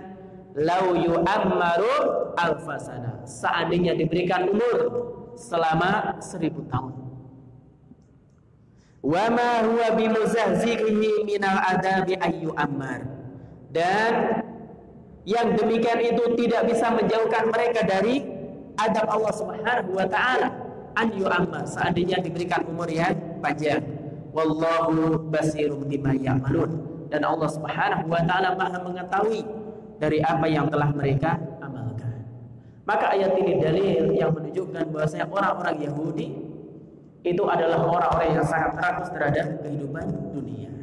lau yu'ammaru alfasana, seandainya diberikan umur selama 1000 tahun. Wa ma huwa bimuzahzihi minal adabi ayyu ammar, dan yang demikian itu tidak bisa menjauhkan mereka dari adab Allah Subhanahu wa taala, an yu'ammar, seandainya diberikan umur yang panjang. Wallahu basirum bima ya'malun, dan Allah Subhanahu wa taala Maha mengetahui dari apa yang telah mereka amalkan. Maka ayat ini dalil yang menunjukkan bahwasanya orang-orang Yahudi itu adalah orang-orang yang sangat rakus terhadap kehidupan dunia.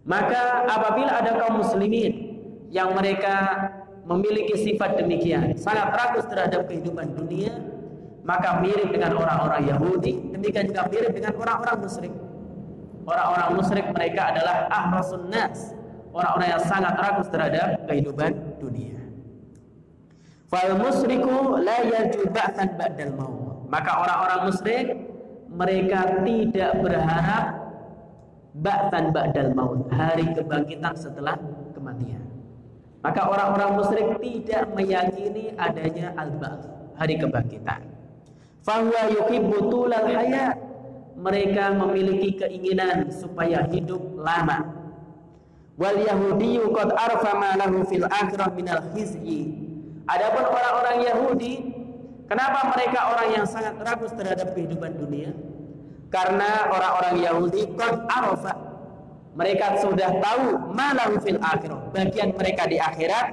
Maka apabila ada kaum muslimin yang mereka memiliki sifat demikian, sangat rakus terhadap kehidupan dunia, maka mirip dengan orang-orang Yahudi, demikian juga mirip dengan orang-orang musyrik. Orang-orang musyrik mereka adalah ahrasun nas, orang-orang yang sangat rakus terhadap kehidupan dunia. Fal musyriku la yarju ba'tsan ba'dal maut, maka orang-orang musyrik mereka tidak berharap ba'tsan ba'dal maut, hari kebangkitan setelah kematian. Maka orang-orang musyrik tidak meyakini adanya al-ba'ts, hari kebangkitan. Fahuwa yuhibbu tulal hayat. Mereka memiliki keinginan supaya hidup lama. Wal yahudiyyu qad arfa ma lahu fil akhirah minal khizyi. Adapun orang-orang Yahudi, kenapa mereka orang yang sangat rakus terhadap kehidupan dunia? Karena orang-orang Yahudi qad arfa, mereka sudah tahu ma lahu fil akhirah, bagian mereka di akhirat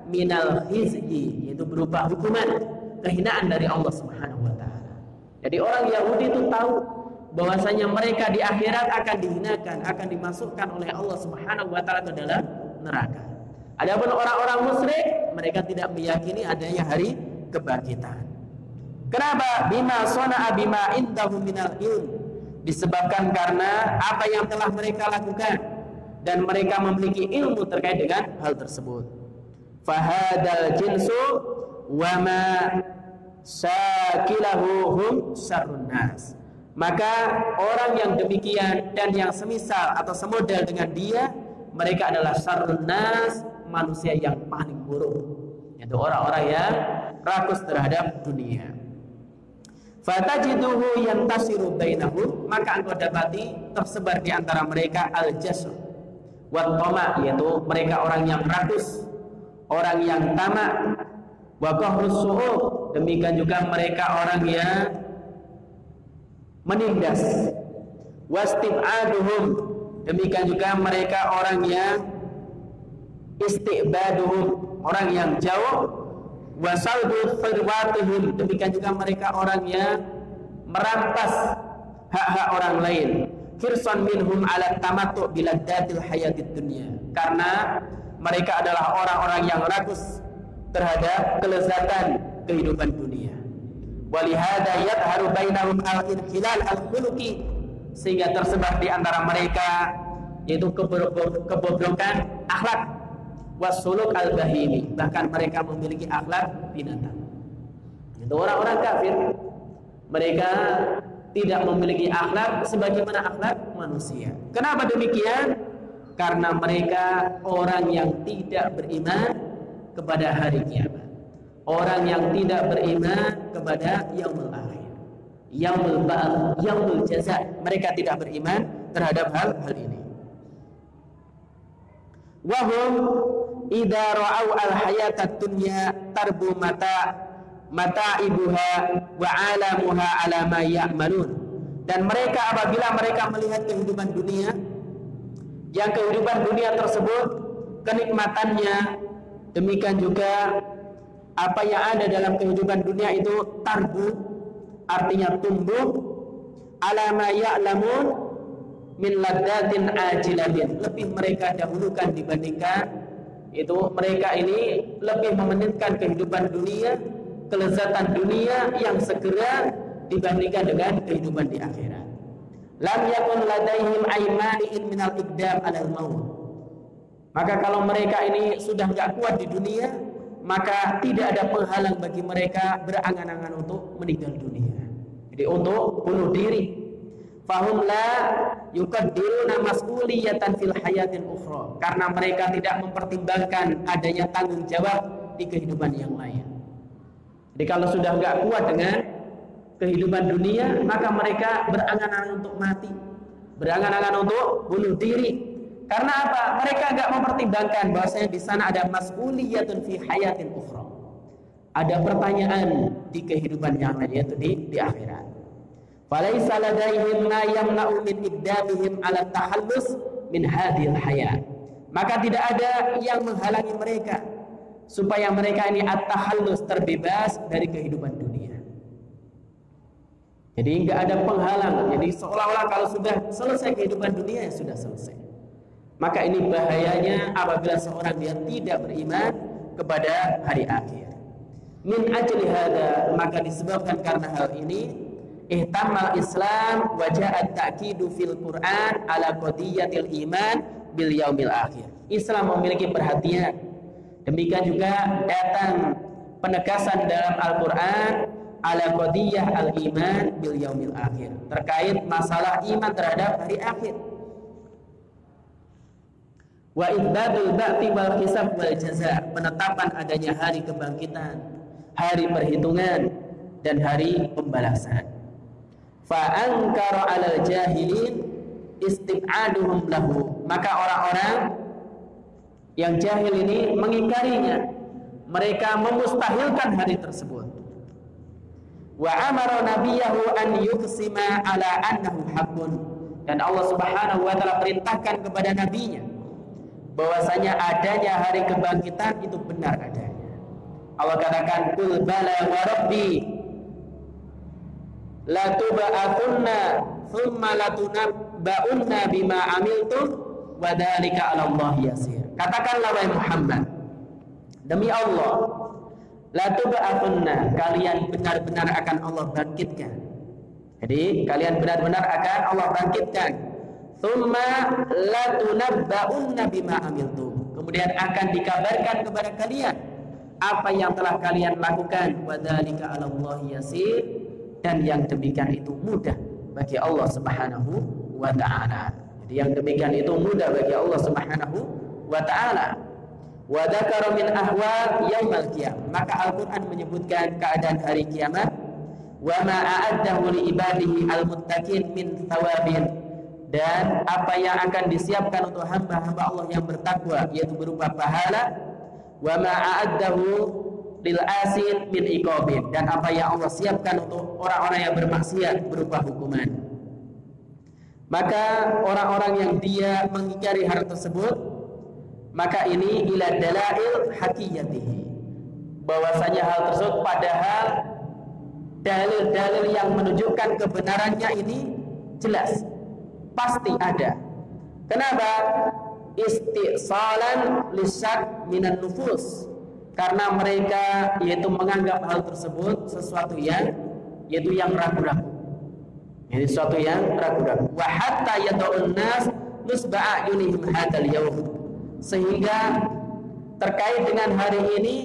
minal khizyi, yaitu berupa hukuman, kehinaan dari Allah Subhanahu wa taala. Jadi orang Yahudi itu tahu bahwasanya mereka di akhirat akan dihinakan, akan dimasukkan oleh Allah Subhanahu wa taala ke dalam neraka. Adapun orang-orang musyrik, mereka tidak meyakini adanya hari kebangkitan. Kenapa? Bima sana'a bima indahu minal ilm. Disebabkan karena apa yang telah mereka lakukan dan mereka memiliki ilmu terkait dengan hal tersebut. Fahadal jinsu wa ma sakilahu hum syarrun nas. Maka orang yang demikian dan yang semisal atau semodel dengan dia, mereka adalah syarrun nas, manusia yang paling buruk, yaitu orang-orang yang rakus terhadap dunia. Fatajiduhu yantasiru bainahum, maka engkau dapati tersebar di antara mereka al-jasr wa tama, yaitu mereka orang yang rakus, orang yang tamak, wa qahrus su'ub, demikian juga mereka orang yang menindas, wastib'aduhum, demikian juga mereka orang yang isti'baduhum, orang yang jauh, wasalbu firwatuhum, demikian juga mereka orang yang merampas hak-hak orang lain, hirsan minhum ala tamattu biladdatil hayatid dunya, karena mereka adalah orang-orang yang rakus terhadap kelezatan kehidupan dunia. Walihada yadharu bainahum al-inhilal al-khuluqi, sehingga tersebar di antara mereka yaitu kebobrokan akhlak, wasuluk al-bahimi, bahkan mereka memiliki akhlak binatang. Itu orang-orang kafir, mereka tidak memiliki akhlak sebagaimana akhlak manusia. Kenapa demikian? Karena mereka orang yang tidak beriman kepada hari kiamat, orang yang tidak beriman kepada yaumul akhir, yaumul ba'ats, yaumul jaza. Mereka tidak beriman terhadap hal ini. Wahum idza ra'au al-hayatad dunya tarbu mata'ibuha wa 'alamuha 'ala ma ya'malun. Dan mereka apabila mereka melihat kehidupan dunia, yang kehidupan dunia tersebut kenikmatannya, demikian juga apa yang ada dalam kehidupan dunia itu tarbu, artinya tumbuh, 'ala ma ya'lamun min laddatin ajilatin, lebih mereka dahulukan dibandingkan itu, mereka ini lebih mementingkan kehidupan dunia, kelezatan dunia yang segera dibandingkan dengan kehidupan di akhirat. Lam yakun ladaihim aymani'in minal iqdam alal maut. Maka kalau mereka ini sudah enggak kuat di dunia, maka tidak ada penghalang bagi mereka berangan-angan untuk meninggal dunia, jadi untuk bunuh diri. Fahum la yukaddiruna mas'uliyatan fil hayatin ukhra, karena mereka tidak mempertimbangkan adanya tanggung jawab di kehidupan yang lain. Jadi kalau sudah enggak kuat dengan kehidupan dunia, maka mereka berangan-angan untuk mati, berangan-angan untuk bunuh diri. Karena apa? Mereka enggak mempertimbangkan bahwasanya di sana ada mas'uliyatun fi hayatin ukhra, ada pertanyaan di kehidupan yang lain, yaitu di akhirat. Falaisa ladaihim ma yamna'u min iqdamihim 'ala tahallus min hadhil hayat. Maka tidak ada yang menghalangi mereka supaya mereka ini at-tahallus, terbebas dari kehidupan dunia. Jadi enggak ada penghalang. Jadi seolah-olah kalau sudah selesai kehidupan dunia, ya sudah selesai. Maka ini bahayanya apabila seorang dia tidak beriman kepada hari akhir. Min ajli hada, maka disebabkan karena hal ini, ihtamal Islam wa ja'a ta'kidu fil Qur'an ala qadiyatil iman bil yaumil akhir. Islam memiliki perhatian, demikian juga datang penegasan dalam Al-Qur'an ala qadiyah al-iman bil yaumil akhir, terkait masalah iman terhadap hari akhir. Wa ibadul ba'ti wal hisab wal jaza, penetapan adanya hari kebangkitan, hari perhitungan, dan hari pembalasan. Fa ankara 'alal jahilin istib'aduhum lahu. Maka orang-orang yang jahil ini mengingkarinya, mereka memustahilkan hari tersebut. Wa amara nabiyahu an yuqsima ala annahu haqqun. Dan Allah Subhanahu wa taala perintahkan kepada nabinya bahwasanya adanya hari kebangkitan itu benar adanya. Allah katakan, qul bala wa rabbi la tub'athunna thumma latunabba'unna bima amiltum wa dzalika 'ala Allah yasir. Katakanlah wahai Muhammad, demi Allah, la tub'athunna, kalian benar-benar akan Allah bangkitkan. Jadi kalian benar-benar akan Allah bangkitkan. Tsumma latunabba'unna bima amiltum. Kemudian akan dikabarkan kepada kalian apa yang telah kalian lakukan. Wa dzalika 'ala Allah yasir, dan yang demikian itu mudah bagi Allah Subhanahu wa taala. Jadi yang demikian itu mudah bagi Allah Subhanahu wa taala. Wa dzakara min ahwal yaumil qiyamah. Maka Al-Qur'an menyebutkan keadaan hari kiamat. Wa ma a'addahu li ibadihi al-muttaqin min thawabin, dan apa yang akan disiapkan untuk hamba-hamba Allah yang bertakwa, yaitu berupa pahala. Wa ma a'addahu lil asin min iqabin, dan apa yang Allah siapkan untuk orang-orang yang bermaksiat berupa hukuman. Maka orang-orang yang dia mengingkari hal tersebut, maka ini ila dalail hakiyatihi, bahwasanya hal tersebut padahal dalil-dalil yang menunjukkan kebenarannya ini jelas, pasti ada. Kenapa? Istisalan lisyak minan nufus, karena mereka yaitu menganggap hal tersebut sesuatu yang yaitu yang ragu-ragu, yaitu sesuatu yang ragu-ragu. Wa hatta yad'un nas nusba'a yunihim hadzal yaum, sehingga terkait dengan hari ini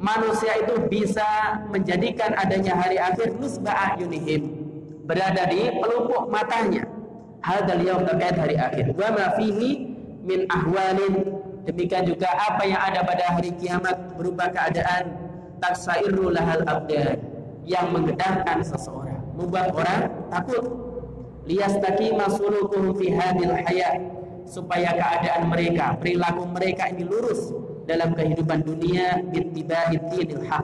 manusia itu bisa menjadikan adanya hari akhir nusba'a yunihim, berada di pelupuk matanya, hadzal yaum, terkait hari akhir. Wa ma fihi min ahwalin, demikian juga apa yang ada pada hari kiamat berupa keadaan taksairu lahal abdan, yang menggedahkan seseorang, membuat orang takut. Liyastaqima sulukuhum fi hadhil hayat, supaya keadaan mereka, perilaku mereka ini lurus dalam kehidupan dunia, bittiba'id dinil haq,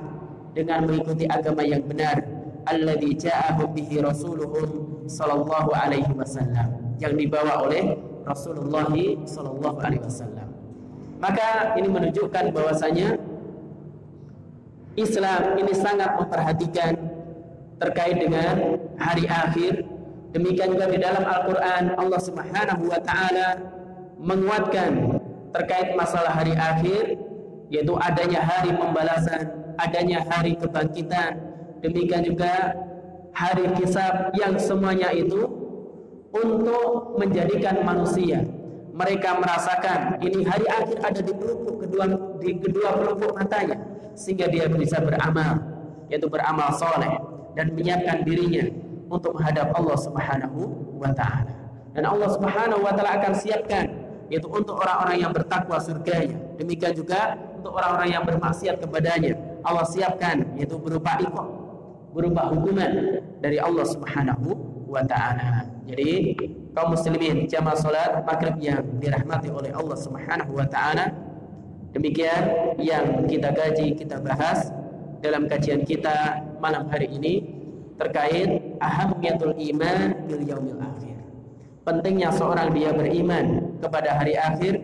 dengan mengikuti agama yang benar, alladzi ja'ahu bihi rasuluhum sallallahu alaihi wasallam, yang dibawa oleh Rasulullah sallallahu alaihi wasallam. Maka ini menunjukkan bahwasanya Islam ini sangat memperhatikan terkait dengan hari akhir. Demikian juga di dalam Al-Quran Allah Subhanahu wa ta'ala menguatkan terkait masalah hari akhir, yaitu adanya hari pembalasan, adanya hari kebangkitan, demikian juga hari hisab, yang semuanya itu untuk menjadikan manusia mereka merasakan ini hari akhir ada di kedua pelupuk matanya, sehingga dia bisa beramal, yaitu beramal soleh dan menyiapkan dirinya untuk menghadap Allah Subhanahu wa ta'ala. Dan Allah Subhanahu wa ta'ala akan siapkan, yaitu untuk orang-orang yang bertakwa surganya, demikian juga untuk orang-orang yang bermaksiat kepadanya Allah siapkan, yaitu berupa iqab, berupa hukuman dari Allah Subhanahu wa ta'ala. Jadi kaum muslimin jamaah salat maghrib yang dirahmati oleh Allah Subhanahu wa ta'ala, demikian yang kita kaji, kita bahas dalam kajian kita malam hari ini terkait ahammiyatul iman bil yaumil akhir. Pentingnya seorang dia beriman kepada hari akhir.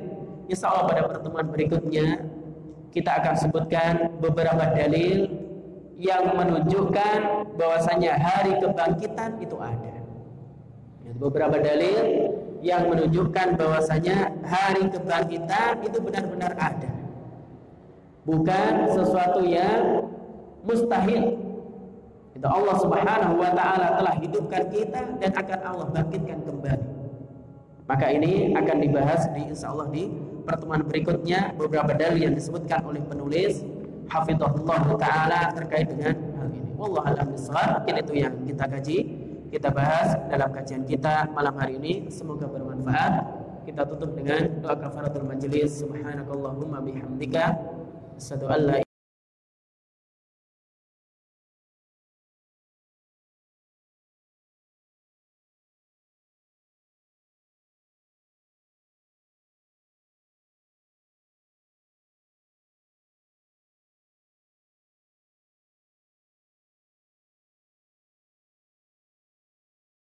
Insya Allah pada pertemuan berikutnya kita akan sebutkan beberapa dalil yang menunjukkan bahwasanya hari kebangkitan itu ada. Beberapa dalil yang menunjukkan bahwasanya hari kebangkitan itu benar-benar ada, bukan sesuatu yang mustahil. Itu Allah Subhanahu wa ta'ala telah hidupkan kita dan akan Allah bangkitkan kembali. Maka ini akan dibahas insya Allah di pertemuan berikutnya, beberapa dalil yang disebutkan oleh penulis hafizahullah ta'ala terkait dengan hal ini. Wallahu a'lam bishawab. Mungkin itu yang kita kaji, kita bahas dalam kajian kita malam hari ini. Semoga bermanfaat. Kita tutup dengan doa kafaratul majelis. Subhanakallahumma bihamdika asyhadu an la